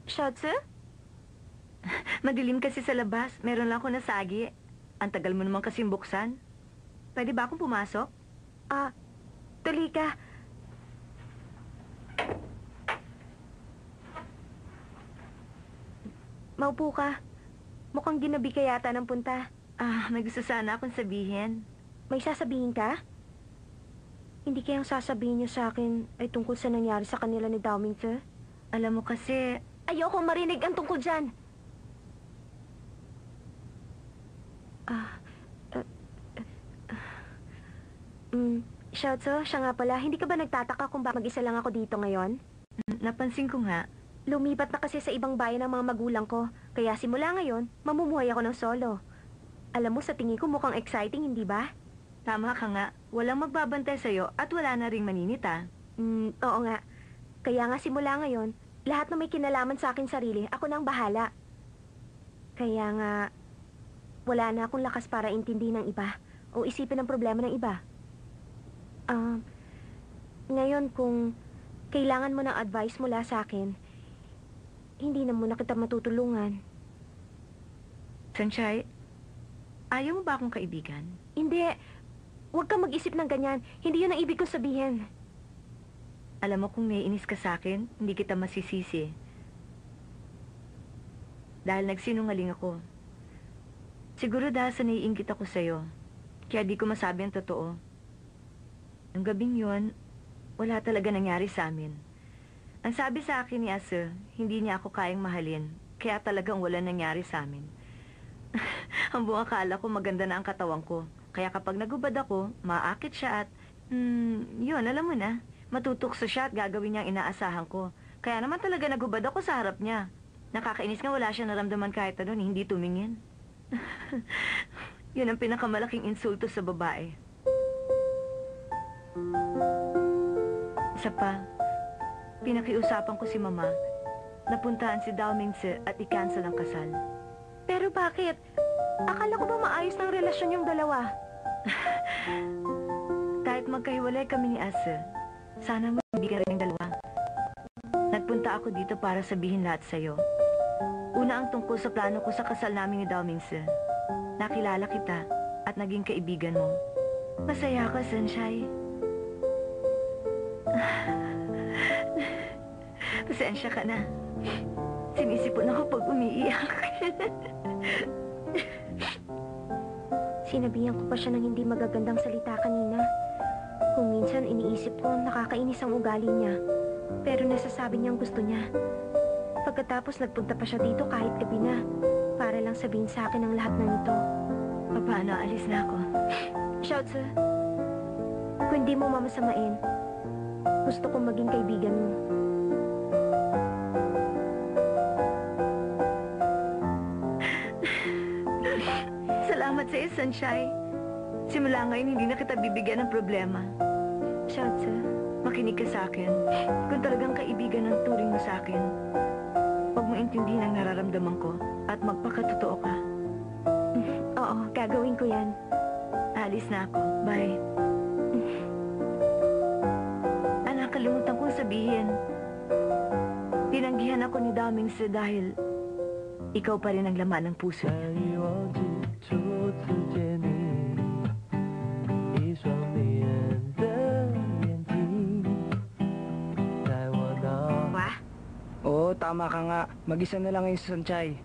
Shotze? Madilim kasi sa labas. Meron lang ako nasagi. Ang tagal mo naman kasing buksan. Pwede ba akong pumasok? Tuloy ka. Maupo ka. Mukhang ginabi ka yata ng punta. May gusto sana akong sabihin. May sasabihin ka? Hindi kayang sasabihin niyo sa akin ay tungkol sa nangyari sa kanila ni Dowmington? Alam mo kasi, Ayokong marinig ang tungkol dyan. Shotze, siya nga pala, hindi ka ba nagtataka kung bakit mag-isa lang ako dito ngayon? napansin ko nga, Lumipat na kasi sa ibang bayan ang mga magulang ko, kaya simula ngayon, mamumuhay ako ng solo. Alam mo, sa tingin ko mukhang exciting, hindi ba? tama ka nga, walang magbabantay sa'yo at wala na ring maninita. Oo nga. Kaya nga simula ngayon, lahat na may kinalaman sa akin sarili, ako na ang bahala. Kaya nga, wala na akong lakas para intindihin ng iba o isipin ang problema ng iba. Ngayon kung kailangan mo ng advice mula sa akin, hindi na muna kita matutulungan. Sanchay, ayaw mo ba akong kaibigan? Hindi, huwag kang mag-isip ng ganyan. Hindi yun ang ibig kong sabihin. Alam mo kung naiinis ka sa akin, hindi kita masisisi. Dahil nagsinungaling ako. Siguro dahil sa naiingit ako sa'yo, kaya di ko masabi ang totoo. Ang gabing yun, wala talaga nangyari sa amin. Ang sabi sa akin ni Asa, hindi niya ako kayang mahalin, kaya talagang wala nangyari sa amin. Ang buong akala ko maganda na ang katawan ko, kaya kapag nagubad ako, maakit siya at, yun, alam mo na, matutukso siya at gagawin niya ang inaasahan ko. Kaya naman talaga nagubad ako sa harap niya. Nakakainis nga wala siya naramdaman kahit ano, hindi tumingin. Yun ang pinakamalaking insulto sa babae. Isa pa, pinakiusapan ko si Mama, napuntahan si Dowmingse at i-cancel ang kasal. Pero bakit? Akala ko ba maayos ng relasyon yung dalawa? Kahit magkahiwalay kami ni Asa, sana magbigan rin yung dalawa. Nagpunta ako dito para sabihin lahat sa'yo. Una ang tungkol sa plano ko sa kasal namin ni Dowmingse. Nakilala kita at naging kaibigan mo. Masaya ka, Sunshine. Pasensya ka na. Sinisipon ako pag umiiyak. Sinabihan ko pa siya ng hindi magagandang salita kanina. Kung minsan iniisip ko, nakakainis ang ugali niya. Pero nasasabi niyang gusto niya. Pagkatapos nagpunta pa siya dito kahit gabi na, para lang sabihin sa akin ang lahat ng ito. Paano, alis na ako. Shotze, kung hindi mo mamasamain, gusto kong maging kaibigan mo. Salamat sa iyo, Sunshine. Simula ngayon, hindi na kita bibigyan ng problema. Shotze, Makinig ka sa akin. Kung talagang kaibigan ang turing mo sa akin, huwag mo intindihin ang nararamdaman ko at magpakatotoo ka. oo, gagawin ko yan. Alis na ako. Bye. Nakalimutan kong sabihin. Tinanggihan ako ni Dowmingse dahil ikaw pa rin ang laman ng puso niya. Oo, tama ka nga. Mag-isa na lang yung Sanchay.